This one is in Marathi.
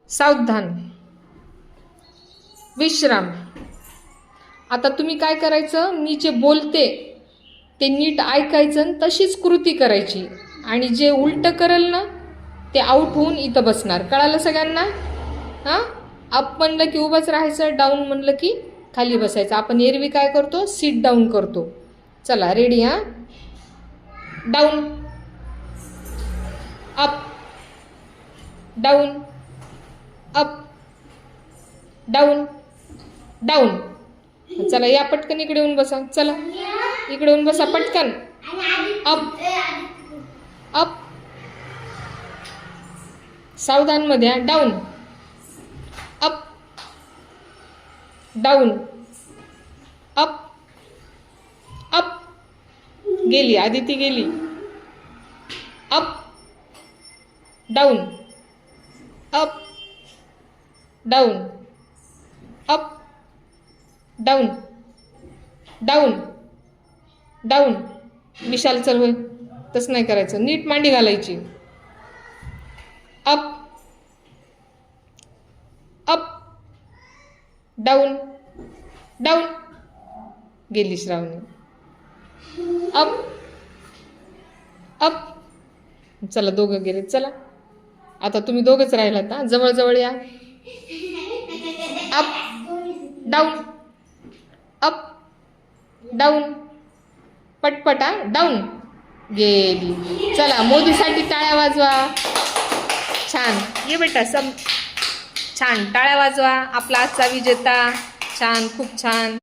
सावधान, विश्राम. आता तुम्ही काय करायचं, मी जे बोलते ते नीट ऐकायचं आणि तशीच कृती करायची. आणि जे उलटं करेल ना ते आऊट होऊन इथं बसणार. कळालं सगळ्यांना? हां, अप म्हणलं की उभंच राहायचं, डाऊन म्हणलं की खाली बसायचं. आपण एरवी काय करतो, सिट डाऊन करतो. चला रेडी? हां, down, up, down, up, down, down. चला या पटकन इकडे येऊन बसा. चला इकडे येऊन बसा पटकन. अप, अप, सावधान मध्ये. Down, up, down, up, up. गेली आदिती, गेली. Up, down, up, down, up, down, down, down. Vishal चल होय, तसं नाही करायचं, नीट मांडी घालायची. Up, up, down, down. गेली श्रावणी. Up, up. चला दोघं गेले. चला आता तुम्ही दोघंच राहिलात. हा, जवळ या. अप, डाऊन, अप, डाऊन, पटपटा. डाऊन. गेली. चला मोदीसाठी टाळ्या वाजवा. छान, ये बेटा छान टाळ्या वाजवा. आपला आजचा विजेता. छान, खूप छान.